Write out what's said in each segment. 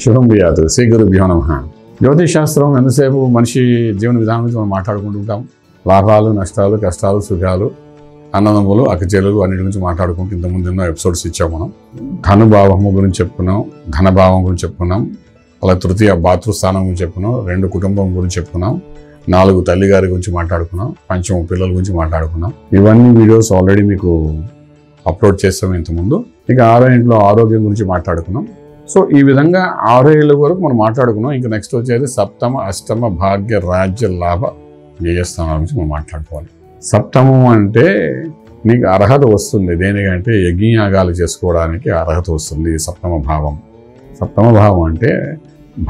శుభం భూయాత్. శ్రీ గురుభ్యో నమః. జ్యోతిష్ శాస్త్రం ఎంతసేపు మనిషి జీవన విధానం గురించి మనం మాట్లాడుకుంటుంటాం. లాభాలు, నష్టాలు, కష్టాలు, సుఖాలు, అన్నదమ్ములు, అక్కచెల్లెలు అన్నిటి గురించి మాట్లాడుకుంటూ ఇంతకుముందు ఎన్నో ఎపిసోడ్స్ ఇచ్చాం. మనం ధనుభావము గురించి చెప్పుకున్నాం, ధనభావం గురించి చెప్పుకున్నాం, అలా తృతీయ భాతృస్థానం గురించి చెప్పుకున్నాం, 2 కుటుంబం గురించి చెప్పుకున్నాం, 4 తల్లిగారి గురించి మాట్లాడుకున్నాం, 5 పిల్లల గురించి మాట్లాడుకున్నాం. ఇవన్నీ వీడియోస్ ఆల్రెడీ మీకు అప్లోడ్ చేస్తాం ఇంతకుముందు. ఇక 6వ ఇంట్లో ఆరోగ్యం గురించి మాట్లాడుకున్నాం. సో ఈ విధంగా 6 ఏళ్ళ వరకు మనం మాట్లాడుకున్నాం. ఇంకా నెక్స్ట్ వచ్చేది సప్తమ, అష్టమ, భాగ్య, రాజ్య, లాభ, వ్యయస్థానాల గురించి మనం మాట్లాడుకోవాలి. సప్తమం అంటే నీకు అర్హత వస్తుంది. దేనికంటే యజ్ఞయాగాలు చేసుకోవడానికి అర్హత వస్తుంది. సప్తమ భావం. సప్తమ భావం అంటే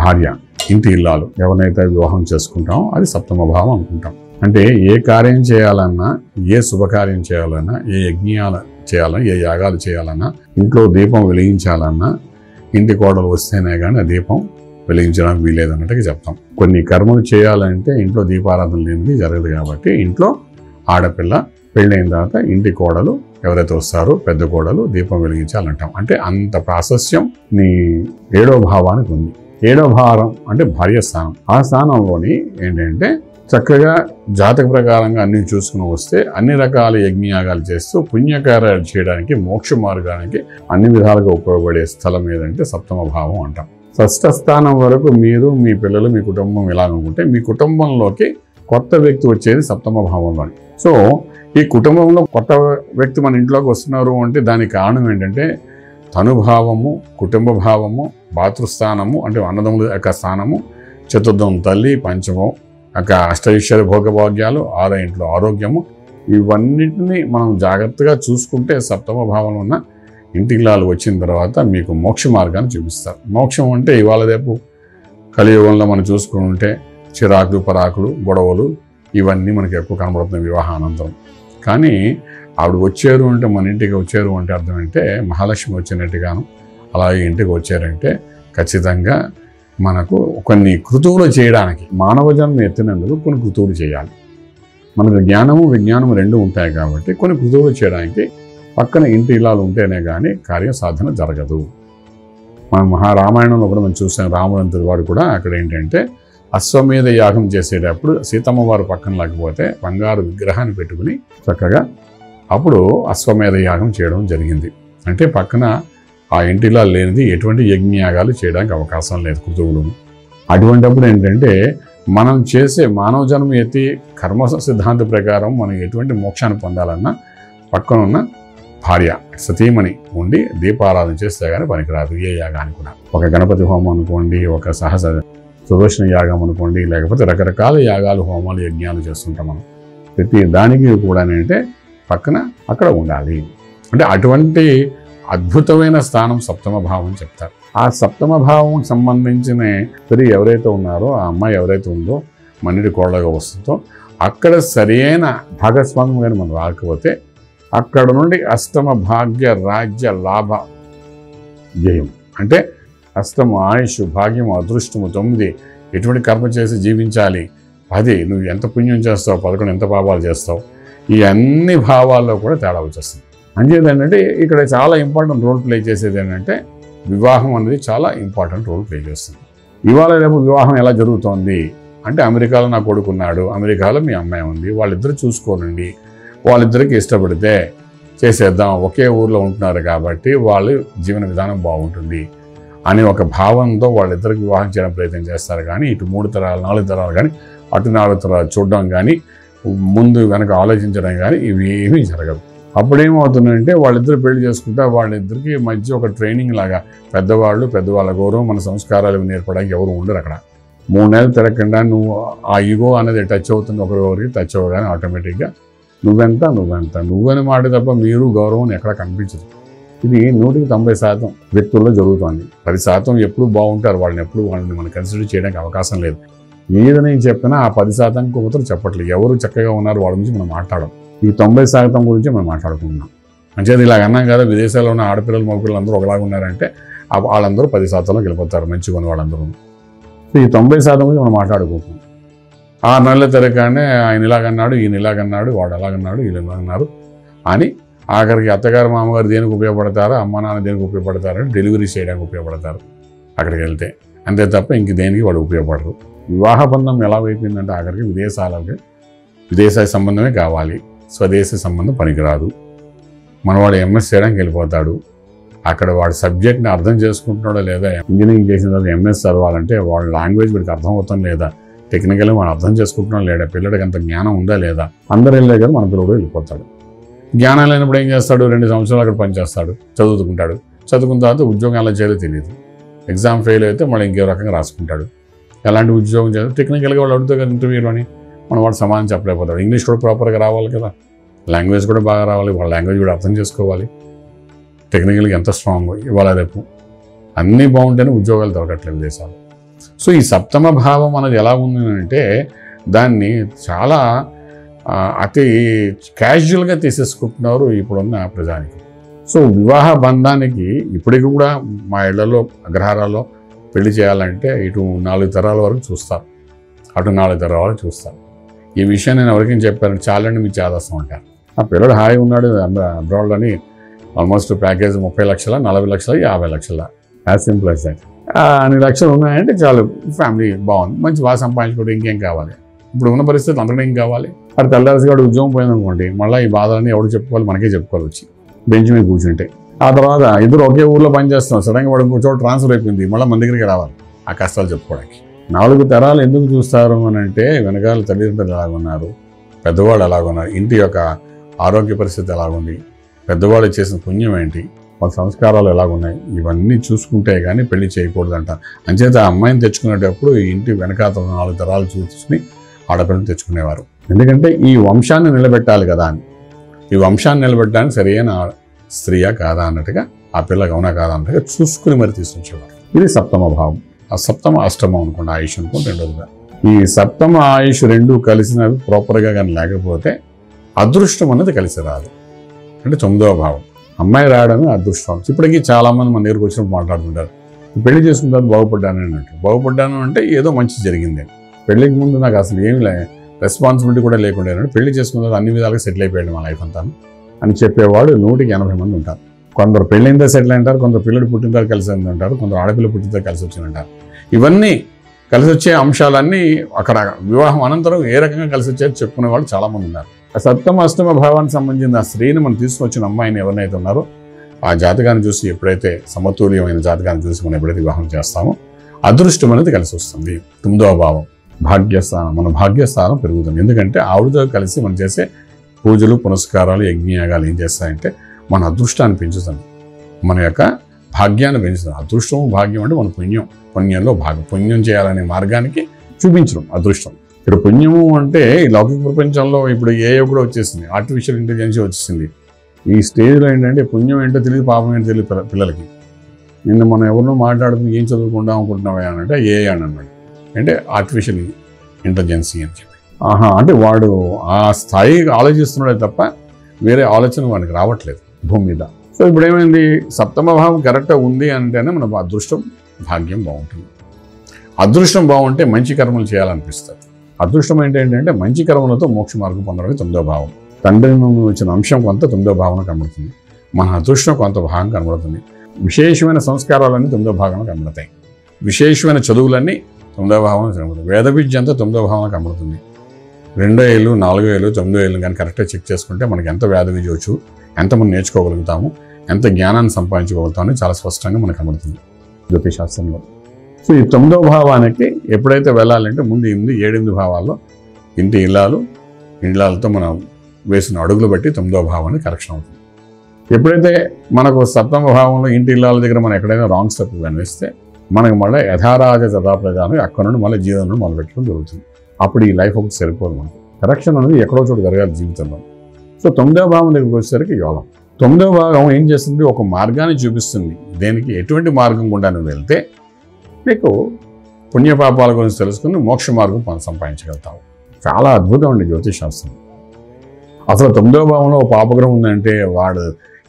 భార్య, ఇంటి ఇల్లాలు, ఎవరినైతే వివాహం చేసుకుంటామో అది సప్తమ భావం అనుకుంటాం. అంటే ఏ కార్యం చేయాలన్నా, ఏ శుభకార్యం చేయాలన్నా, ఏ యజ్ఞాలు చేయాలన్నా, ఏ యాగాలు చేయాలన్నా, ఇంట్లో దీపం వెలిగించాలన్నా ఇంటి కోడలు వస్తేనే కానీ ఆ దీపం వెలిగించడానికి వీలేదన్నట్టుగా చెప్తాం. కొన్ని కర్మలు చేయాలంటే ఇంట్లో దీపారాధన లేనిది జరగదు. కాబట్టి ఇంట్లో ఆడపిల్ల పెళ్ళైన తర్వాత ఇంటి కోడలు ఎవరైతే వస్తారో పెద్ద కోడలు దీపం వెలిగించాలంటాం. అంటే అంత ప్రాశస్యం నీ 7వ భావానికి ఉంది. 7వ భావం అంటే భార్య స్థానం. ఆ స్థానంలోని ఏంటంటే చక్కగా జాతక ప్రకారంగా అన్ని చూసుకుని వస్తే అన్ని రకాల యజ్ఞయాగాలు చేస్తూ పుణ్యకార్యాలు చేయడానికి, మోక్ష మార్గానికి అన్ని విధాలుగా ఉపయోగపడే స్థలం ఏదంటే సప్తమ భావం అంటాం. షష్ఠ స్థానం వరకు మీరు, మీ పిల్లలు, మీ కుటుంబం ఇలా అనుకుంటే మీ కుటుంబంలోకి కొత్త వ్యక్తి వచ్చేది సప్తమ భావంలోని. సో ఈ కుటుంబంలో కొత్త వ్యక్తి మన ఇంట్లోకి వస్తున్నారు అంటే దానికి కారణం ఏంటంటే తనుభావము, కుటుంబ భావము, భాతృస్థానము అంటే అన్నదమ్ముల యొక్క స్థానము, చతుర్థం తల్లి, పంచమం అష్టైశ్వర్య భోగభాగ్యాలు, 6వ ఇంట్లో ఆరోగ్యము, ఇవన్నిటిని మనం జాగ్రత్తగా చూసుకుంటే సప్తమ భావంలో ఉన్న ఇంటిల్లాలు వచ్చిన తర్వాత మీకు మోక్ష మార్గాన్ని చూపిస్తారు. మోక్షం అంటే ఇవాళ రేపు కలియుగంలో మనం చూసుకుంటే చిరాకులు, పరాకులు, గొడవలు ఇవన్నీ మనకి ఎక్కువ కనబడుతున్నాయి వివాహానంతరం. కానీ ఆవిడ వచ్చారు అంటే, మన ఇంటికి వచ్చారు అంటే అర్థం అంటే మహాలక్ష్మి వచ్చినట్టుగాను. అలాగే ఇంటికి వచ్చారంటే ఖచ్చితంగా మనకు కొన్ని కృతువులు చేయడానికి, మానవ జన్మ ఎత్తినందుకు కొన్ని కృతువులు చేయాలి. మనకు జ్ఞానము, విజ్ఞానము 2 ఉంటాయి కాబట్టి కొన్ని కృతువులు చేయడానికి పక్కన ఇంటి ఇల్లాలు ఉంటేనే కానీ కార్య సాధన జరగదు. మనం మహారామాయణంలో కూడా మనం చూసాం. రాముడంతటి వాడు కూడా అక్కడ ఏంటంటే అశ్వమేధ యాగం చేసేటప్పుడు సీతమ్మ వారు పక్కన లేకపోతే బంగారు విగ్రహాన్ని పెట్టుకుని చక్కగా అప్పుడు అశ్వమేధ యాగం చేయడం జరిగింది. అంటే పక్కన ఆ ఇంటిలో లేనిది ఎటువంటి యజ్ఞయాగాలు చేయడానికి అవకాశం లేదు, కృతువులను. అటువంటిప్పుడు ఏంటంటే మనం చేసే మానవ జన్మ ఎత్తి కర్మ సిద్ధాంత ప్రకారం మనం ఎటువంటి మోక్షాన్ని పొందాలన్నా పక్కన ఉన్న భార్య, సతీమణి ఉండి దీపారాధన చేస్తే కానీ పనికిరాదు. ఏ యాగాన్ని కూడా, ఒక గణపతి హోమం అనుకోండి, ఒక సహజ సుదర్శన యాగం అనుకోండి, లేకపోతే రకరకాల యాగాలు, హోమాలు, యజ్ఞాలు చేస్తుంటాం మనం. ప్రతి దానికి కూడా ఏంటంటే పక్కన అక్కడ ఉండాలి. అంటే అటువంటి అద్భుతమైన స్థానం సప్తమ భావం చెప్తారు. ఆ సప్తమ భావం సంబంధించిన స్త్రీ ఎవరైతే ఉన్నారో, ఆ అమ్మాయి ఎవరైతే ఉందో మన్నిటి కోడలుగా వస్తుందో అక్కడ సరైన భాగస్వామ్యం కానీ మనం రాకపోతే అక్కడ నుండి అష్టమ భాగ్య, రాజ్య, లాభ, జయం అంటే అష్టమ ఆయుష్, భాగ్యము, అదృష్టము, 9 ఎటువంటి కర్మ చేసి జీవించాలి, 10 నువ్వు ఎంత పుణ్యం చేస్తావు, 11 ఎంత పాపాలు చేస్తావు, ఈ అన్ని భావాల్లో కూడా తేడా వచ్చేస్తుంది. అంచేది ఏంటంటే ఇక్కడ చాలా ఇంపార్టెంట్ రోల్ ప్లే చేసేది ఏంటంటే వివాహం అనేది చాలా ఇంపార్టెంట్ రోల్ ప్లే చేస్తుంది. ఇవాళ రేపు వివాహం ఎలా జరుగుతోంది అంటే అమెరికాలో నా కొడుకున్నాడు, అమెరికాలో మీ అమ్మాయి ఉంది, వాళ్ళిద్దరు చూసుకోనండి, వాళ్ళిద్దరికి ఇష్టపడితే చేసేద్దాం, ఒకే ఊర్లో ఉంటున్నారు కాబట్టి వాళ్ళు జీవన విధానం బాగుంటుంది అని ఒక భావంతో వాళ్ళిద్దరికి వివాహం చేయడం ప్రయత్నం చేస్తారు. కానీ ఇటు 3 తరాలు 4 తరాలు కానీ అటు 4 తరాలు చూడడం కానీ ముందు వెనక ఆలోచించడం కానీ ఇవి ఏమీ జరగదు. అప్పుడేమవుతుందంటే వాళ్ళిద్దరు పెళ్లి చేసుకుంటే వాళ్ళిద్దరికి మధ్య ఒక ట్రైనింగ్ లాగా పెద్దవాళ్ళ గౌరవం, మన సంస్కారాలు నేర్పడానికి ఎవరు ఉండరు అక్కడ. 3 నెలలు తిరగకుండా నువ్వు ఆ ఈగో అనేది టచ్ అవుతుంది, ఒకరికి టచ్ అవ్వగానే ఆటోమేటిక్గా నువ్వని మాట తప్ప మీరు గౌరవం ఎక్కడ కనిపించదు. ఇది 190% వ్యక్తుల్లో జరుగుతుంది. 10% ఎప్పుడు బాగుంటారు, వాళ్ళని మనం కన్సిడర్ చేయడానికి అవకాశం లేదు. ఏది నేను చెప్పినా ఆ 10% ఒకరు చెప్పట్లేదు. ఎవరు చక్కగా ఉన్నారు వాళ్ళ గురించి మనం మాట్లాడడం, ఈ 90% గురించి మనం మాట్లాడుకుంటున్నాం. అంచేది ఇలాగ అన్నాం కదా, విదేశాల్లో ఉన్న ఆడపిల్లలు, మగపిల్లలు అందరూ ఒకలాగా ఉన్నారంటే వాళ్ళందరూ 10%లోకి వెళ్ళిపోతారు, మంచిగా ఉన్న వాళ్ళందరూ. ఈ 90% గురించి మనం మాట్లాడుకుంటున్నాం. 6 నెలల తిరగగానే ఆయన ఇలాగన్నాడు, ఈయన ఇలాగన్నాడు, వాడు అలాగన్నాడు, వీళ్ళు ఇలాగన్నారు అని ఆఖరికి అత్తగారు, మామగారు దేనికి ఉపయోగపడతారో, అమ్మ నాన్న దేనికి ఉపయోగపడతారని డెలివరీ చేయడానికి ఉపయోగపడతారు. అక్కడికి వెళ్తే. అంతే తప్ప ఇంక దేనికి వాడు ఉపయోగపడరు. వివాహ బంధం ఎలా అయిపోయిందంటే ఆఖరికి విదేశాల సంబంధమే కావాలి, స్వదేశీ సంబంధం పనికిరాదు. మనవాడు ఎంఎస్ చేయడానికి వెళ్ళిపోతాడు. అక్కడ వాడు సబ్జెక్ట్ని అర్థం చేసుకుంటున్నాడో లేదా, ఇంజనీరింగ్ చేసిన తర్వాత ఎంఎస్ చదవాలంటే వాడు లాంగ్వేజ్ వీడికి అర్థం అవుతాం లేదా, టెక్నికల్గా మనం అర్థం చేసుకుంటున్నాం లేదా, పిల్లడికి అంత జ్ఞానం ఉందా లేదా, అందరూ వెళ్ళే కదా మన పిల్లడు వెళ్ళిపోతాడు. జ్ఞానం లేనప్పుడు ఏం చేస్తాడు, 2 సంవత్సరాలు అక్కడ పనిచేస్తాడు, చదువుకుంటాడు. చదువుకున్న తర్వాత ఉద్యోగం ఎలా చేయాలో తెలియదు. ఎగ్జామ్ ఫెయిల్ అయితే మళ్ళీ ఇంకో రకంగా రాసుకుంటాడు. ఎలాంటి ఉద్యోగం చేయాలి, టెక్నికల్గా వాళ్ళు అడుగుతారు కదా ఇంటర్వ్యూలోని, మనం వాడు సమాధానం చెప్పలేకపోతాడు. ఇంగ్లీష్ కూడా ప్రాపర్గా రావాలి కదా, లాంగ్వేజ్ కూడా బాగా రావాలి, వాళ్ళ లాంగ్వేజ్ కూడా అర్థం చేసుకోవాలి. టెక్నికల్గా ఎంత స్ట్రాంగ్ ఇవాళ రేపు అన్నీ బాగుంటేనే ఉద్యోగాలు దొరకట్లేదు దేశాలు. సో ఈ సప్తమ భావం అనేది ఎలా ఉంది అంటే దాన్ని చాలా అతి క్యాజువల్గా తీసేసుకుంటున్నారు ఇప్పుడున్న ప్రజానికి. సో వివాహ బంధానికి ఇప్పటికి కూడా మా ఇళ్లలో అగ్రహారాల్లో పెళ్లి చేయాలంటే ఇటు 4 తరాల వరకు చూస్తారు, అటు 4 తరాల వరకు చూస్తారు. ఈ విషయం నేను ఎవరికైనా చెప్పాను, చాలండి మీ చేదస్తం అంటారు. ఆ పిల్లడు హాయి ఉన్నాడు అబ్రాడ్ అని ఆల్మోస్ట్ ప్యాకేజ్ 30 లక్షల, 40 లక్షల, 50 లక్షల, యాజ్ సింపుల్ యాజ్ దట్. అన్ని లక్షలు ఉన్నాయంటే చాలు, ఫ్యామిలీ బాగుంది, మంచి బాగా సంపాదించుకుంటే ఇంకేం కావాలి. ఇప్పుడు ఉన్న పరిస్థితులు అంతకంటే ఏం కావాలి. అది తెల్లారిగా ఉద్యోగం పోయిందనుకోండి, మళ్ళీ ఈ బాధలన్నీ ఎవరు చెప్పుకోవాలి, మనకే చెప్పుకోవాలి వచ్చి బెంచ్ మీద కూర్చుంటే. ఆ తర్వాత ఇద్దరు ఒకే ఊర్లో పనిచేస్తున్నాం, సడన్గా వాడు ఇంకో చోట ట్రాన్స్ఫర్ అయిపోయింది, మళ్ళీ మన దగ్గరికి రావాలి ఆ కష్టాలు చెప్పుకోవడానికి. 4 తరాలు ఎందుకు చూస్తారు అని అంటే వెనకాల తల్లిదండ్రులు ఎలాగున్నారు, పెద్దవాళ్ళు ఎలాగున్నారు, ఇంటి యొక్క ఆరోగ్య పరిస్థితి ఎలాగుంది, పెద్దవాళ్ళు చేసిన పుణ్యం ఏంటి, వాళ్ళ సంస్కారాలు ఎలాగున్నాయి, ఇవన్నీ చూసుకుంటే కానీ పెళ్లి చేయకూడదంట. అంచేత ఆ అమ్మాయిని తెచ్చుకునేటప్పుడు ఈ ఇంటి వెనకాల 4 తరాలు చూసుకుని ఆడపిల్లని తెచ్చుకునేవారు. ఎందుకంటే ఈ వంశాన్ని నిలబెట్టాలి కదా అని. ఈ వంశాన్ని నిలబెట్టడానికి సరైన స్త్రీయా కాదా అన్నట్టుగా, ఆ పిల్లకి అవునా కాదా అన్నట్టుగా చూసుకుని మరి తీసుకొచ్చేవారు. ఇది సప్తమ భావం. ఆ సప్తమ అష్టమం అనుకోండి, ఆయుష్ అనుకోండి రెండోదిగా. ఈ సప్తమ ఆయుష్ రెండు కలిసినవి ప్రాపర్గా కానీ లేకపోతే అదృష్టం అన్నది కలిసి రాదు. అంటే 9వ భావం అమ్మాయి రావడమే అదృష్టం. ఇప్పటికీ చాలామంది మన దగ్గరకు వచ్చినప్పుడు మాట్లాడుతుంటారు, పెళ్లి చేసుకున్న తర్వాత బాగుపడ్డాను అన్నట్టు. బాగుపడ్డాను అంటే ఏదో మంచి జరిగింది. పెళ్లికి ముందు నాకు అసలు ఏమి రెస్పాన్సిబిలిటీ కూడా లేకుండా పెళ్లి చేసుకున్న తర్వాత అన్ని విధాలుగా సెటిల్ అయిపోయాడు మా లైఫ్ అంతా అని చెప్పేవాడు 180 మంది ఉంటారు. కొందరు పెళ్ళైందా సెటిల్ అంటారు, కొందరు పిల్లలు పుట్టిన తర్వాత కలిసి ఉంటారు, కొందరు ఆడపిల్ల పుట్టిన తర్వాత కలిసి వచ్చిందంటారు. ఇవన్నీ కలిసి వచ్చే అంశాలన్నీ అక్కడ వివాహం అనంతరం ఏ రకంగా కలిసి వచ్చాయో చెప్పుకునే వాళ్ళు చాలామంది ఉన్నారు. ఆ సప్తమ అష్టమ భావానికి సంబంధించిన ఆ స్త్రీని మనం తీసుకొచ్చిన అమ్మాయిని ఎవరినైతే ఉన్నారో ఆ జాతకాన్ని చూసి ఎప్పుడైతే సమతుల్యమైన జాతకాన్ని చూసి మనం ఎప్పుడైతే వివాహం చేస్తామో అదృష్టం అనేది కలిసి వస్తుంది. 9వ భావం భాగ్యస్థానం, మన భాగ్యస్థానం పెరుగుతుంది. ఎందుకంటే ఆవిడతో కలిసి మనం చేసే పూజలు, పునస్కారాలు, యజ్ఞయాగాలు ఏం చేస్తాయంటే మన అదృష్టాన్ని పెంచుతుంది, మన యొక్క భాగ్యాన్ని పెంచుతుంది. అదృష్టం భాగ్యం అంటే మన పుణ్యంలో భాగం. పుణ్యం చేయాలనే మార్గానికి చూపించడం అదృష్టం. ఇక్కడ పుణ్యము అంటే ఈ లౌకిక ప్రపంచంలో ఇప్పుడు ఏఐ కూడా వచ్చేసింది, ఆర్టిఫిషియల్ ఇంటెలిజెన్స్ వచ్చేసింది. ఈ స్టేజ్లో ఏంటంటే పుణ్యం ఏంటో తెలియదు, పాపం ఏంటో తెలియదు పిల్లలకి. నిన్న మనం ఎవరినో మాట్లాడుతూ ఏం చదువుకుందాం అనుకుంటున్నావా అని అంటే ఏఐ అని అన్నాడు, అంటే ఆర్టిఫిషియల్ ఇంటెలిజెన్సీ అని చెప్పి. అంటే వాడు ఆ స్థాయి ఆలోచిస్తున్నాడే తప్ప వేరే ఆలోచన వాడికి రావట్లేదు భూమి మీద. సో ఇప్పుడు ఏమైంది, సప్తమ భావం కరెక్ట్గా ఉంది అంటేనే మన అదృష్టం భాగ్యం బాగుంటుంది. అదృష్టం బాగుంటే మంచి కర్మలు చేయాలనిపిస్తుంది. అదృష్టం ఏంటంటే మంచి కర్మలతో మోక్ష మార్గం పొందడానికి 9వ భావం. తండ్రి నుండి వచ్చిన అంశం కొంత 9వ భావన కనబడుతుంది, మన అదృష్టం కొంత భాగం కనబడుతుంది. విశేషమైన సంస్కారాలన్నీ 9వ భాగంలో కనబడతాయి. విశేషమైన చదువులన్నీ 9వ భావన కనబడుతుంది. వేద విద్య అంతా 9వ భావన కనబడుతుంది. 2వ ఏళ్ళు, 4వ ఏళ్ళు, 9వ ఏళ్ళు కానీ కరెక్ట్గా చెక్ చేసుకుంటే మనకి ఎంత వేద విద్య వచ్చు, ఎంత మనం నేర్చుకోగలుగుతాము, ఎంత జ్ఞానాన్ని సంపాదించుకోగలుగుతామని చాలా స్పష్టంగా మనకు కనబడుతుంది జ్యోతిశాస్త్రంలో. సో ఈ 9వ భావానికి ఎప్పుడైతే వెళ్ళాలంటే ముందు 7 భావాల్లో ఇంటి ఇళ్ళాలతో మనం వేసిన అడుగులు బట్టి 9వ భావాన్ని కరెక్షన్ అవుతుంది. ఎప్పుడైతే మనకు సప్తమ భావంలో ఇంటి ఇళ్ళాల దగ్గర మనం ఎక్కడైనా రాంగ్ స్టెప్ కనిపిస్తే మనకు మళ్ళీ యథారాజ తథాప్రజాన్ని అక్కడ నుండి మళ్ళీ జీవనం మొదలుపెట్టడం జరుగుతుంది. అప్పుడు ఈ లైఫ్ ఒకటి సరిపోదు. మనకు కరెక్షన్ అనేది ఎక్కడో చోటు జరగాలి జీవితంలో. సో 9వ భావం దగ్గరికి వచ్చేసరికి యోగం. 9వ భాగం ఏం చేస్తుంది, ఒక మార్గాన్ని చూపిస్తుంది. దేనికి ఎటువంటి మార్గం గుండా నువ్వు వెళ్తే నీకు పుణ్యపాపాల గురించి తెలుసుకుని మోక్ష మార్గం సంపాదించగలుగుతావు. చాలా అద్భుతం అండి జ్యోతిషాస్త్రం. అసలు 9వ భావంలో ఒక పాపగ్రహం ఉందంటే వాడు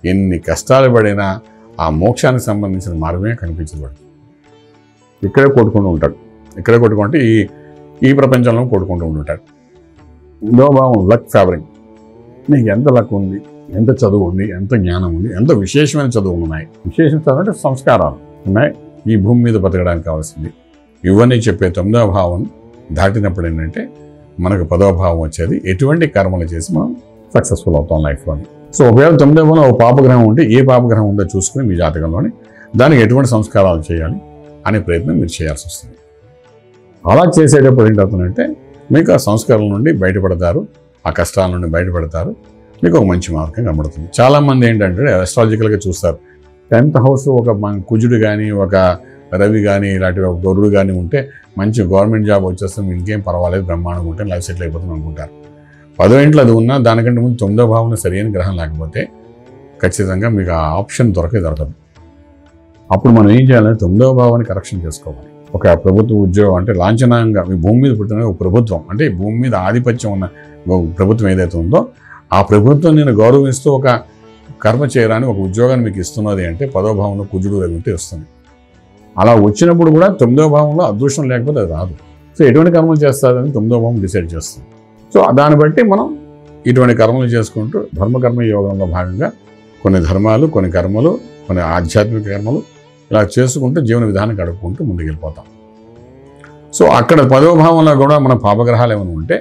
ఎన్ని కష్టాలు పడినా ఆ మోక్షానికి సంబంధించిన మార్గమే కనిపించదు. ఇక్కడే కొట్టుకుంటూ ఉంటాడు, ఇక్కడే కొట్టుకుంటే ఈ ప్రపంచంలో కొట్టుకుంటూ ఉంటాడు. 9వ భావం లక్ ఫేవరింగ్. నీకు ఎంత లక్ ఉంది, ఎంత చదువు ఉంది, ఎంత జ్ఞానం ఉంది, ఎంత విశేషమైన చదువులు ఉన్నాయి. విశేషమైన చదువు అంటే సంస్కారాలు ఉన్నాయి, ఈ భూమి మీద బతకడానికి కావాల్సింది ఇవన్నీ చెప్పే 9వ భావం దాటినప్పుడు ఏంటంటే మనకు 10వ భావం వచ్చేది ఎటువంటి కర్మలు చేసి మనం సక్సెస్ఫుల్ అవుతాం లైఫ్లోని. సో ఒకవేళ 9వ భావంలో ఒక పాపగ్రహం ఉంటే ఏ పాపగ్రహం ఉందో చూసుకుని మీ జాతకంలోని దానికి ఎటువంటి సంస్కారాలు చేయాలి అనే ప్రయత్నం మీరు చేయాల్సి వస్తుంది. అలా చేసేటప్పుడు ఏంటవుతుందంటే మీకు ఆ సంస్కారాల నుండి బయటపడతారు, ఆ కష్టాల నుండి బయటపడతారు, మీకు ఒక మంచి మార్గం కనబడుతుంది. చాలామంది ఏంటంటే అస్ట్రాలజికల్గా చూస్తారు 10th హౌస్ ఒక కుజుడు కానీ ఒక రవి కానీ ఇలాంటి ఒక గరుడు కానీ ఉంటే మంచి గవర్నమెంట్ జాబ్ వచ్చేస్తే ఇంకేం పర్వాలేదు బ్రహ్మాండంగా ఉంటే లైఫ్ సెటిల్ అయిపోతుంది అనుకుంటారు. 10వ ఇంట్లో అది ఉన్నా దానికంటే ముందు 9వ భావంలో సరైన గ్రహం లేకపోతే ఖచ్చితంగా మీకు ఆ ఆప్షన్ దొరకదు. అప్పుడు మనం ఏం చేయాలంటే 9వ భావాన్ని కరెక్షన్ చేసుకోవాలి. ఒక ప్రభుత్వ ఉద్యోగం అంటే లాంఛనంగా మీ భూమి మీద పుట్టిన ఒక ప్రభుత్వం అంటే భూమి మీద ఆధిపత్యం ఉన్న ప్రభుత్వం ఏదైతే ఉందో ఆ ప్రభుత్వం నేను గౌరవిస్తూ ఒక కర్మ చేయరాని ఒక ఉద్యోగాన్ని మీకు ఇస్తున్నది అంటే 10వ భావంలో కుజుడు రవి వస్తుంది. అలా వచ్చినప్పుడు కూడా 9వ భావంలో అదృష్టం లేకపోతే అది రాదు. సో ఎటువంటి కర్మలు చేస్తారని 9వ భావం డిసైడ్ చేస్తుంది. సో దాన్ని బట్టి మనం ఇటువంటి కర్మలు చేసుకుంటూ ధర్మకర్మ యోగంలో భాగంగా కొన్ని ధర్మాలు, కొన్ని కర్మలు, కొన్ని ఆధ్యాత్మిక కర్మలు ఇలా చేసుకుంటూ జీవన విధానం గడుపుకుంటూ ముందుకెళ్ళిపోతాం. సో అక్కడ 10వ భావంలో కూడా మన పాపగ్రహాలు ఏమైనా ఉంటే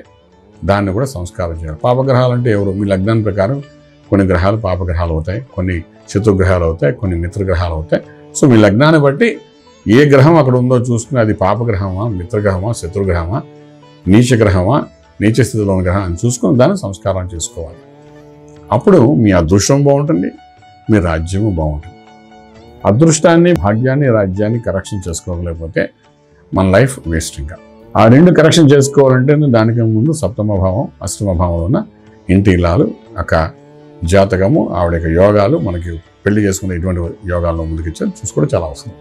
దాన్ని కూడా సంస్కారం చేయాలి. పాపగ్రహాలు అంటే ఎవరు? మీ లగ్నం ప్రకారం కొన్ని గ్రహాలు పాపగ్రహాలు అవుతాయి, కొన్ని శత్రుగ్రహాలు అవుతాయి, కొన్ని మిత్రగ్రహాలు అవుతాయి. సో మీ లగ్నాన్ని బట్టి ఏ గ్రహం అక్కడ ఉందో చూసుకుని అది పాపగ్రహమా, మిత్రగ్రహమా, శత్రుగ్రహమా, నీచగ్రహమా, నీచ స్థితిలో ఉన్న గ్రహం అని చూసుకుని దాన్ని సంస్కారం చేసుకోవాలి. అప్పుడు మీ అదృష్టం బాగుంటుంది, మీ రాజ్యము బాగుంటుంది. అదృష్టాన్ని, భాగ్యాన్ని, రాజ్యాన్ని కరెక్షన్ చేసుకోలేకపోతే మన లైఫ్ వేస్ట్. ఇంకా ఆ రెండు కరెక్షన్ చేసుకోవాలంటే దానికి ముందు 7వ భావం, 8వ భావంలో ఉన్న ఇంటి ఇల్లాలు ఒక జాతకము, ఆవిడ యొక్క యోగాలు, మనకి పెళ్లి చేసుకునే ఇటువంటి యోగాల్లో ముందుకిచ్చారు చూసుకోవడం చాలా అవసరం.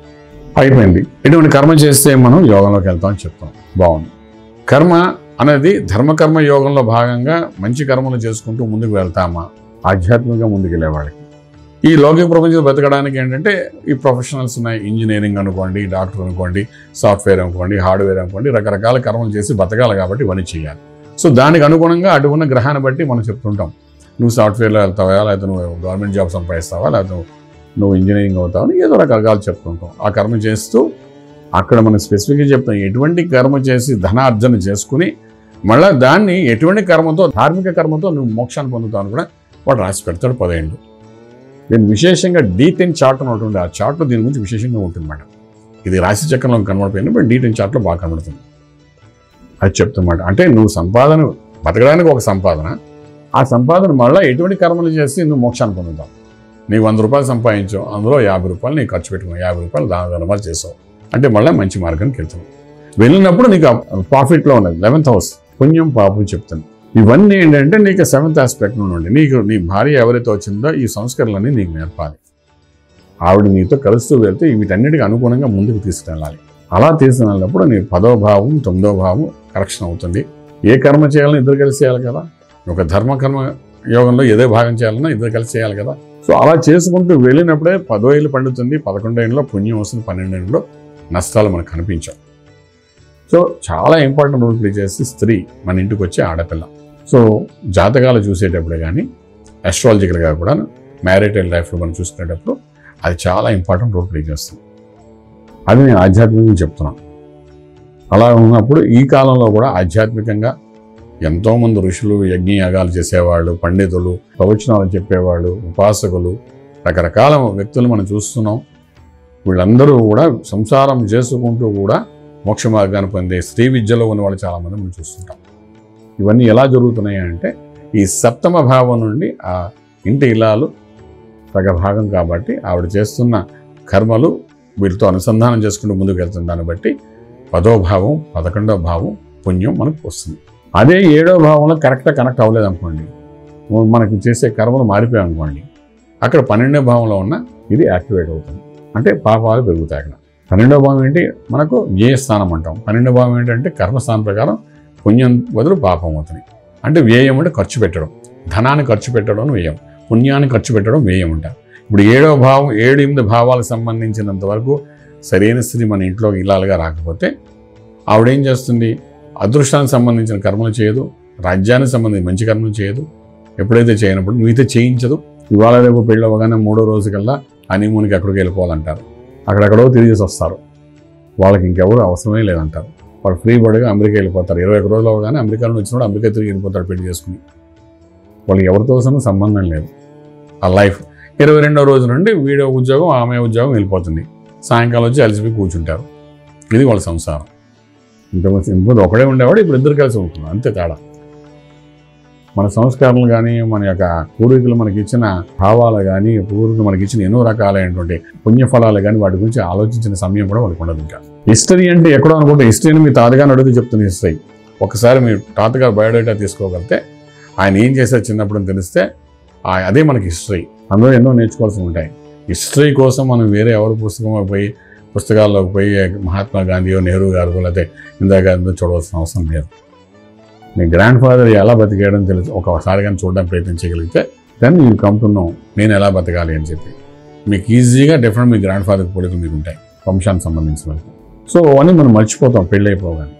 అయిపోయింది. ఇటువంటి కర్మ చేస్తే మనం యోగంలోకి వెళ్తామని చెప్తాం. బాగుంది. కర్మ అనేది ధర్మకర్మ యోగంలో భాగంగా మంచి కర్మలు చేసుకుంటూ ముందుకు వెళ్తామా? ఆధ్యాత్మికంగా ముందుకు వెళ్ళేవాడికి ఈ లౌకిక ప్రపంచంలో బతకడానికి ఏంటంటే ఈ ప్రొఫెషనల్స్ ఉన్నాయి. ఇంజనీరింగ్ అనుకోండి, డాక్టర్ అనుకోండి, సాఫ్ట్వేర్ అనుకోండి, హార్డ్వేర్ అనుకోండి, రకరకాల కర్మలు చేసి బతకాలి కాబట్టి ఇవన్నీ చేయాలి. సో దానికి అనుగుణంగా అటున్న గ్రహాన్ని బట్టి మనం చెప్తుంటాం, నువ్వు సాఫ్ట్వేర్లో వెళ్తావా, లేకపోతే నువ్వు గవర్నమెంట్ జాబ్ సంపాదిస్తావా, లేకపోతే నువ్వు ఇంజనీరింగ్ అవుతావని ఏదో రకరకాలు చెప్తుంటాం. ఆ కర్మ చేస్తూ అక్కడ మనం స్పెసిఫిక్గా చెప్తాం ఎటువంటి కర్మ చేసి ధనార్జన చేసుకుని మళ్ళీ దాన్ని ఎటువంటి కర్మతో, ధార్మిక కర్మతో నువ్వు మోక్షాన్ని పొందుతావు అని కూడా వాడు రాసి పెడతాడు 10 ఏళ్ళు. దీన్ని విశేషంగా D10 చార్ట్ అని ఉంటుంది. ఆ చార్ట్లో దీని గురించి విశేషంగా ఉంటుందన్నమాట. ఇది రాశి చక్రంలో కనబడిపోయింది, బట్ D10 చార్ట్లో బాగా కనబడుతుంది. అది చెప్తున్నమాట. అంటే నువ్వు సంపాదన బతకడానికి ఒక సంపాదన, ఆ సంపాదన మళ్ళీ ఎటువంటి కర్మలు చేసి నువ్వు మోక్షాన్ని పొందుతావు. నీకు 100 రూపాయలు సంపాదించావు, అందులో 50 రూపాయలు నీకు ఖర్చు పెట్టుకున్నావు, 50 రూపాయలు దాన ధర్మాలు చేసావు అంటే మళ్ళీ మంచి మార్గానికి వెళ్తున్నావు. వెళ్ళినప్పుడు నీకు ప్రాఫిట్లో ఉన్నది 11th హౌస్, పుణ్యం పాపం చెప్తుంది. ఇవన్నీ ఏంటంటే నీకు 7th ఆస్పెక్ట్ నుండి నీకు నీ భార్య ఎవరైతే వచ్చిందో ఈ సంస్కరణలన్నీ నీకు నేర్పాలి. ఆవిడ నీతో కలుస్తూ వెళ్తే వీటన్నిటికీ అనుగుణంగా ముందుకు తీసుకెళ్ళాలి. అలా తీసుకెళ్ళినప్పుడు నీ 10వ భావం, 9వ భావం కరెక్షన్ అవుతుంది. ఏ కర్మ చేయాలని ఇద్దరు కలిసి చేయాలి కదా. ఒక ధర్మకర్మ యోగంలో ఏదో భాగం చేయాలన్నా ఇద్దరు కలిసి చేయాలి కదా. సో అలా చేసుకుంటూ వెళ్ళినప్పుడే 10వ ఏళ్ళు పండుతుంది, 11వ ఏళ్ళలో పుణ్యం వస్తుంది, 12వ ఏళ్ళలో నష్టాలు మనకు కనిపించవు. సో చాలా ఇంపార్టెంట్ రోల్ ప్లే చేసి స్త్రీ మన ఇంటికి వచ్చే ఆడపిల్ల. సో జాతకాలు చూసేటప్పుడు కానీ అస్ట్రాలజికల్గా కూడా మ్యారిటల్ లైఫ్లో మనం చూసుకునేటప్పుడు అది చాలా ఇంపార్టెంట్ రోల్ ప్లే చేస్తుంది. అది నేను ఆధ్యాత్మికంగా చెప్తున్నాను. అలా ఉన్నప్పుడు ఈ కాలంలో కూడా ఆధ్యాత్మికంగా ఎంతోమంది ఋషులు, యజ్ఞయాగాలు చేసేవాళ్ళు, పండితులు, ప్రవచనాలు చెప్పేవాళ్ళు, ఉపాసకులు, రకరకాల వ్యక్తులు మనం చూస్తున్నాం. వీళ్ళందరూ కూడా సంసారం చేసుకుంటూ కూడా మోక్ష మార్గాన్ని పొందే స్త్రీ విద్యలో ఉన్న వాళ్ళు చాలామంది మనం చూస్తుంటాం. ఇవన్నీ ఎలా జరుగుతున్నాయి అంటే ఈ 7వ భావం నుండి ఆ ఇంటి ఇల్లాలు సగభాగం కాబట్టి ఆవిడ చేస్తున్న కర్మలు వీటితో అనుసంధానం చేసుకుంటూ ముందుకు వెళ్తున్న దాన్ని బట్టి 10వ భావం, 11వ భావం పుణ్యం మనకు వస్తుంది. అదే 7వ భావంలో కరెక్ట్గా కనెక్ట్ అవ్వలేదు అనుకోండి, మనకి చేసే కర్మలు మారిపోయాయి అనుకోండి, అక్కడ 12వ భావంలో ఉన్న ఇది యాక్టివేట్ అవుతుంది. అంటే పాపాలు పెరుగుతాయి. అక్కడ 12వ భావం ఏంటి? మనకు వ్యయ స్థానం అంటాం. 12వ భావం ఏంటంటే కర్మస్థానం ప్రకారం పుణ్యం బదులు పాపం అవుతుంది. అంటే వ్యయం అంటే ఖర్చు పెట్టడం, ధనాన్ని ఖర్చు పెట్టడం వ్యయం, పుణ్యాన్ని ఖర్చు పెట్టడం వ్యయం అంటారు. ఇప్పుడు 7వ భావం 7-8 భావాలకు సంబంధించినంత వరకు సరైన స్థితి మన ఇంట్లో ఇల్లాలుగా రాకపోతే ఆవిడేం చేస్తుంది? అదృష్టానికి సంబంధించిన కర్మలు చేయదు, రాజ్యానికి సంబంధించిన మంచి కర్మలు చేయదు. ఎప్పుడైతే చేయనప్పుడు నువ్వైతే చేయించదు. ఇవాళ రేపు పెళ్ళి అవ్వగానే 3వ రోజు కల్లా హనీమూన్కి ఎక్కడికి వెళ్ళిపోవాలంటారు. అక్కడెక్కడో తిరిగేసి వస్తారు. వాళ్ళకి ఇంకెవరు అవసరమే లేదంటారు. వాళ్ళు ఫ్రీ బర్డ్గా అమెరికా వెళ్ళిపోతారు. 21 రోజులు అవగానే అమెరికాలో వచ్చినప్పుడు అమెరికా తిరిగి వెళ్ళిపోతాడు పెళ్లి చేసుకుని. వాళ్ళకి ఎవరితో సంబంధం లేదు. ఆ లైఫ్ 22వ రోజు నుండి వీడియో ఉద్యోగం ఆమె ఉద్యోగం వెళ్ళిపోతుంది. సాయంకాలం వచ్చి అలసిపోయి కూర్చుంటారు. ఇది వాళ్ళ సంసారం. ఇంతకుముందు ఒకడే ఉండేవాడు, ఇప్పుడు ఇద్దరు కలిసి ఉంటున్నారు, అంతే తేడా. మన సంస్కారాలు కానీ, మన యొక్క పూర్వీకులు మనకి ఇచ్చిన భావాలు కానీ, పూర్వీకులు మనకి ఇచ్చిన ఎన్నో రకాలైనటువంటి పుణ్యఫలాలు కానీ వాటి గురించి ఆలోచించిన సమయం కూడా వాళ్ళకి ఉండదు. ఇంకా హిస్టరీ అంటే ఎక్కడో అనుకుంటే హిస్టరీని మీ తాతగారిని అడిగితే చెప్తున్న హిస్టరీ. ఒకసారి మీ తాతగారు బయోడేటా తీసుకోగలిగితే ఆయన ఏం చేశారు చిన్నప్పుడు అని తెలిస్తే అదే మనకి హిస్టరీ. అందులో ఎన్నో నేర్చుకోవాల్సి ఉంటాయి. హిస్టరీ కోసం మనం వేరే ఎవరి పుస్తకాల్లోకి పోయి మహాత్మా గాంధీయో నెహ్రూ గారు లేకపోతే ఇందిరా గాంధీ చూడవలసిన అవసరం లేదు. మీ గ్రాండ్ ఫాదర్ ఎలా బతికేయడం తెలుసు ఒకసారి కానీ చూడడానికి ప్రయత్నించగలిగితే then you come to know నేను ఎలా బతకాలి అని చెప్పి మీకు ఈజీగా డిఫరెంట్ మీ గ్రాండ్ ఫాదర్ పోలికలు మీకు ఉంటాయి వంశానికి సంబంధించిన. సో అవన్నీ మనం మర్చిపోతాం పెళ్ళి అయిపోగానే.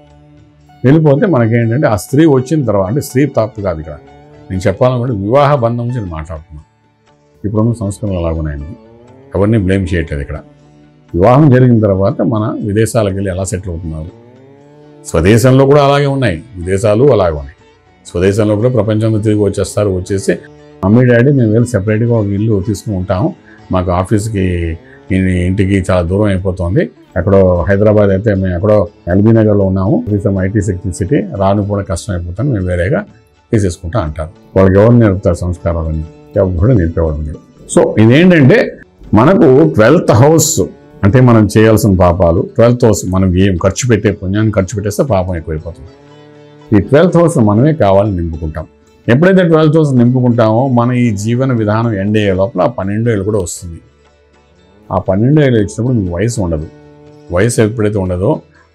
వెళ్ళిపోతే మనకేంటంటే ఆ స్త్రీ వచ్చిన తర్వాత, అంటే స్త్రీ తప్పు కాదు ఇక్కడ నేను చెప్పాలనుకుంటే వివాహ బంధం నుంచి నేను మాట్లాడుతున్నాను. ఇప్పుడున్న సంస్కరణలు అలాగున్నాయండి, ఎవరిని బ్లేమ్ చేయట్లేదు ఇక్కడ. వివాహం జరిగిన తర్వాత మన విదేశాలకు వెళ్ళి ఎలా సెటిల్ అవుతున్నారు. స్వదేశంలో కూడా అలాగే ఉన్నాయి, విదేశాలు అలాగే ఉన్నాయి. స్వదేశంలో కూడా ప్రపంచంలో తిరిగి వచ్చేస్తారు. వచ్చేసి మమ్మీ డాడీ మేము వెళ్ళి సెపరేట్గా ఒక ఇల్లు తీసుకుని ఉంటాము, మాకు ఆఫీస్కి ఇంటికి చాలా దూరం అయిపోతుంది, ఎక్కడో హైదరాబాద్ అయితే మేము ఎక్కడో ఎల్బీ నగర్లో ఉన్నాము, ఐటీ సిటీ రాను కూడా కష్టం అయిపోతాను, మేము వేరేగా తీసేసుకుంటా అంటారు. వాళ్ళకి ఎవరు నేర్పుతారు సంస్కారాలని? ఎవరు నేర్పేవాళ్ళు మీరు. సో ఇదేంటంటే మనకు 12th హౌస్ అంటే మనం చేయాల్సిన పాపాలు. 12th హౌస్ మనం ఏం ఖర్చు పెట్టే పుణ్యాన్ని ఖర్చు పెట్టేస్తే పాపం ఎక్కువైపోతుంది. ఈ 12th హౌస్ మనమే కావాలని నింపుకుంటాం. ఎప్పుడైతే 12th హౌస్ నింపుకుంటామో మన ఈ జీవన విధానం ఎండ్ అయ్యే లోపల ఆ 12 ఏళ్ళు కూడా వస్తుంది. ఆ 12 ఏళ్ళు వచ్చినప్పుడు మీకు వయసు ఉండదు. వయసు ఎప్పుడైతే ఉండదో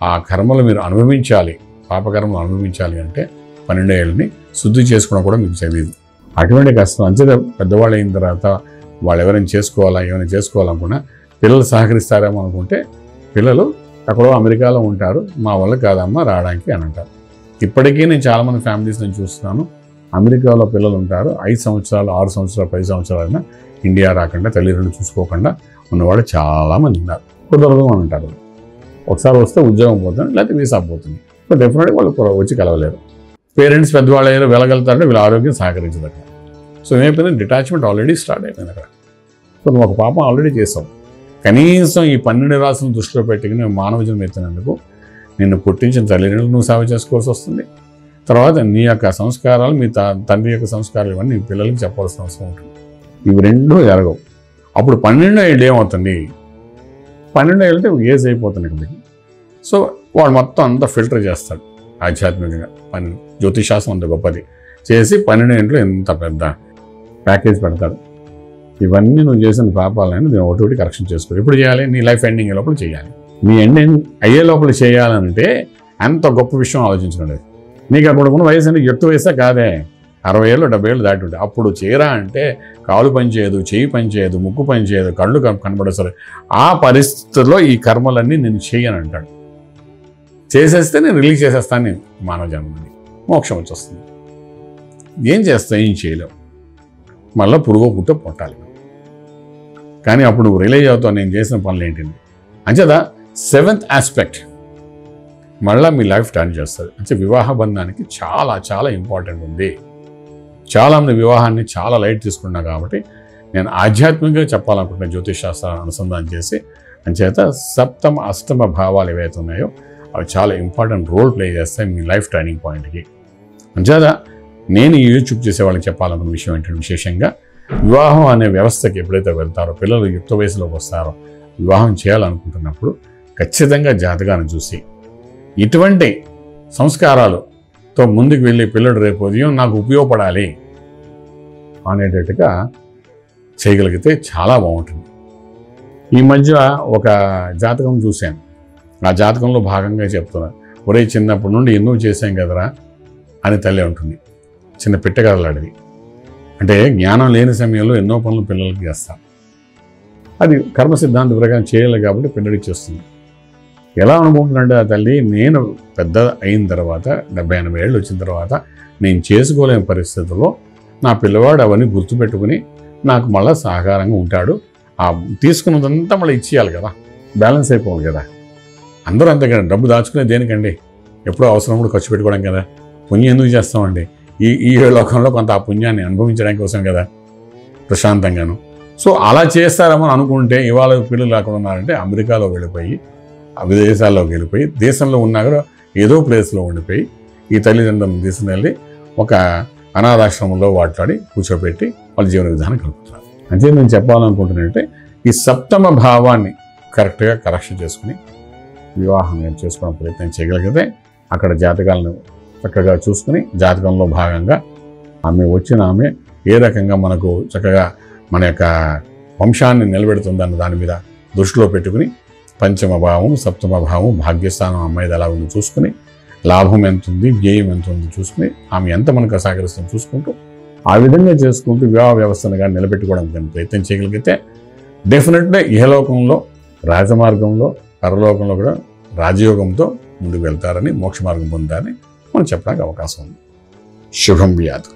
ఆ కర్మలు మీరు అనుభవించాలి, పాపకర్మలు అనుభవించాలి అంటే 12 ఏళ్ళని శుద్ధి చేసుకోవడం కూడా మీకు తెలియదు. అటువంటి కష్టం. అంతే పెద్దవాళ్ళు అయిన తర్వాత వాళ్ళు ఎవరైనా ఏమైనా చేసుకోవాలనుకున్నా పిల్లలు సహకరిస్తారేమో అనుకుంటే పిల్లలు ఎక్కడో అమెరికాలో ఉంటారు, మా వల్ల కాదమ్మా రావడానికి అని అంటారు. ఇప్పటికీ నేను చాలామంది ఫ్యామిలీస్ నేను చూస్తున్నాను, అమెరికాలో పిల్లలు ఉంటారు, 5 సంవత్సరాలు 6 సంవత్సరాలు 10 సంవత్సరాలైనా ఇండియా రాకుండా తల్లిదండ్రులు చూసుకోకుండా ఉన్నవాళ్ళు చాలామంది ఉన్నారు. కుదరదు అని అంటారు. ఒకసారి వస్తే ఉద్యోగం పోతుంది, లేకపోతే వీసా పోతుంది. సో డెఫినెట్గా వాళ్ళు వచ్చి కలవలేరు. పేరెంట్స్ పెద్దవాళ్ళు ఏదో వెళ్ళగలుగుతారంటే వీళ్ళ ఆరోగ్యం సహకరించదు అక్కడ. సో ఏమైపోయింది, డిటాచ్మెంట్ ఆల్రెడీ స్టార్ట్ అయిపోయింది అక్కడ. సో నువ్వు ఒక పాపం ఆల్రెడీ చేసావు. కనీసం ఈ 12 రాసులను దృష్టిలో పెట్టుకుని మానవ జన్మ ఎత్తినందుకు నిన్ను పుట్టించిన తల్లిదండ్రులు నువ్వు సేవ చేసుకోవాల్సి వస్తుంది. తర్వాత నీ యొక్క సంస్కారాలు, మీ తండ్రి యొక్క సంస్కారాలు ఇవన్నీ నీ పిల్లలకి చెప్పాల్సిన అవసరం ఉంటుంది. ఇవి రెండూ జరగవు. అప్పుడు 12 ఏళ్ళు ఏమవుతుంది, 12 ఏళ్ళతో ఏజ్ అయిపోతుంది మీకు. సో వాడు మొత్తం అంతా ఫిల్టర్ చేస్తాడు ఆధ్యాత్మికంగా. జ్యోతిషాస్త్రం అంత గొప్పది చేసి 12 ఏళ్ళు ఎంత పెద్ద ప్యాకేజ్ పెడతాడు. ఇవన్నీ నువ్వు చేసిన పాపాలని నేను ఒకటి కరెక్షన్ చేసుకో. ఎప్పుడు చేయాలి? నీ లైఫ్ ఎండింగ్ లోపల చేయాలి. నీ ఎండింగ్ అయ్యే లోపల చేయాలంటే అంత గొప్ప విషయం ఆలోచించండి. నీకు అప్పుడు ఉన్న వయసు అంటే ఎత్తు వయసే కాదే, 60 ఏళ్ళు 70 ఏళ్ళు దాటి ఉంటాయి. అప్పుడు చేయరా అంటే కాలు పనిచేయదు, చెయ్యి పనిచేయదు, ముక్కు పనిచేయదు, కళ్ళు కనబడేసరి. ఆ పరిస్థితుల్లో ఈ కర్మలన్నీ నేను చేయను అంటాడు. చేసేస్తే నేను రిలీజ్ చేసేస్తాను నేను మానవ జన్మని, మోక్షం వచ్చేస్తుంది. ఏం చేస్తా? ఏం చేయలేవు. మళ్ళీ పురుగో పుట్ట పొట్టాలి. కానీ అప్పుడు నువ్వు రిలీజ్ అవుతావు నేను చేసిన పనులు ఏంటింది. అంచేదా 7th ఆస్పెక్ట్ మళ్ళీ మీ లైఫ్ టర్న్ చేస్తుంది. అంటే వివాహ బంధానికి చాలా చాలా ఇంపార్టెంట్ ఉంది. చాలామంది వివాహాన్ని చాలా లైట్ తీసుకున్నా కాబట్టి నేను ఆధ్యాత్మికంగా చెప్పాలనుకుంటున్న జ్యోతిష్ శాస్త్రాన్ని అనుసంధానం చేసి అంచేత 7వ 8వ భావాలు ఏవైతే ఉన్నాయో అవి చాలా ఇంపార్టెంట్ రోల్ ప్లే చేస్తాయి మీ లైఫ్ టర్నింగ్ పాయింట్కి. అంచేత నేను ఈ యూట్యూబ్ చేసే వాళ్ళకి చెప్పాలనుకున్న విషయం ఏంటంటే విశేషంగా వివాహం అనే వ్యవస్థకి ఎప్పుడైతే వెళ్తారో, పిల్లలు యుక్త వయసులోకి వస్తారో, వివాహం చేయాలనుకుంటున్నప్పుడు ఖచ్చితంగా జాతకాన్ని చూసి ఇటువంటి సంస్కారాలతో ముందుకు వెళ్ళి పిల్లడు రేపు ఉదయం నాకు ఉపయోగపడాలి అనేటట్టుగా చేయగలిగితే చాలా బాగుంటుంది. ఈ మధ్య ఒక జాతకం చూశాను. ఆ జాతకంలో భాగంగా చెప్తున్నా, ఒరే చిన్నప్పటి నుండి ఎన్నో చేశాం కదరా అని తల్లి ఉంటుంది. చిన్న పిట్టగలలాడివి అంటే జ్ఞానం లేని సమయంలో ఎన్నో పనులు పిల్లలకి చేస్తాం. అది కర్మ సిద్ధాంత ప్రకారం చేయాలి కాబట్టి పిల్లడికి చేస్తుంది. ఎలా అనుకుంటున్నాడు ఆ తల్లి, నేను పెద్ద అయిన తర్వాత 70-80 ఏళ్ళు వచ్చిన తర్వాత నేను చేసుకోలేని పరిస్థితుల్లో నా పిల్లవాడు అవన్నీ గుర్తుపెట్టుకుని నాకు మళ్ళీ సహకారంగా ఉంటాడు. ఆ తీసుకున్నదంతా మళ్ళీ ఇచ్చేయాలి కదా. బ్యాలెన్స్ అయిపోవాలి కదా. అందరూ అంతే కదా, డబ్బు దాచుకునే దేనికండి, ఎప్పుడో అవసరం కూడా ఖర్చు పెట్టుకోవడం కదా. పుణ్యం ఎందుకు చేస్తామండి? ఈ లోకంలో కొంత ఆ పుణ్యాన్ని అనుభవించడానికి కోసం కదా, ప్రశాంతంగాను. సో అలా చేస్తారేమో అనుకుంటే ఇవాళ పిల్లలు అక్కడ ఉన్నారంటే అమెరికాలో వెళ్ళిపోయి, విదేశాల్లోకి వెళ్ళిపోయి, దేశంలో ఉన్నా కూడా ఏదో ప్లేస్లో ఉండిపోయి ఈ తల్లిదండ్రులను తీసుకుని ఒక అనాథాశ్రమంలో వాట్లాడి కూర్చోబెట్టి వాళ్ళ జీవన విధానం కలుపుతున్నారు. అంటే నేను చెప్పాలనుకుంటున్నానంటే ఈ సప్తమ భావాన్ని కరెక్ట్గా కరెక్షన్ చేసుకుని వివాహం చేసుకోవడం ప్రయత్నం చేయగలిగితే అక్కడ జాతకాలను చక్కగా చూసుకుని జాతకంలో భాగంగా ఆమె ఏ రకంగా మనకు చక్కగా మన యొక్క వంశాన్ని నిలబెడుతుందన్న దాని మీద దృష్టిలో పెట్టుకుని పంచమ భావం, సప్తమ భావం, భాగ్యస్థానం అమ్మాయిది ఎలా ఉందో చూసుకుని, లాభం ఎంత ఉంది, వ్యయం ఎంత ఉంది చూసుకుని, ఆమె ఎంత మనకు సహకరిస్తుందో చూసుకుంటూ ఆ విధంగా చేసుకుంటూ వివాహ వ్యవస్థను కానీ నిలబెట్టుకోవడం కానీ ప్రయత్నం చేయగలిగితే డెఫినెట్గా ఇహలోకంలో రాజమార్గంలో, పరలోకంలో కూడా రాజయోగంతో ముందుకు వెళ్తారని, మోక్ష మార్గం పొందుతారని మనం చెప్పడానికి అవకాశం ఉంది. శుభం వ్యాధు.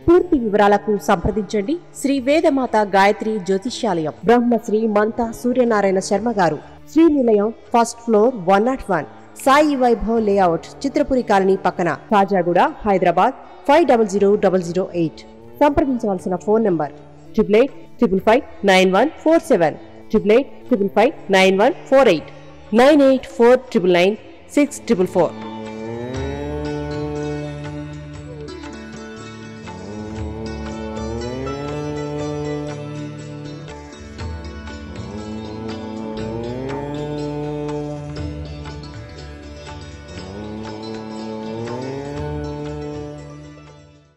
పూర్తి వివరాలకు సంప్రదించండి శ్రీ వేదమాత గాయత్రి జ్యోతిష్యాలయం, Brahmasri మంతా Suryanarayana Sharma garu, Srinilayam, first floor, 101, Sai Vaibhav layout, Chitrapuri colony పక్కన, కాజాగూడ, హైదరాబాద్ 500008. సంప్రదించవలసిన ఫోన్ నంబర్ 8855559147, 8855559148, 9849996644.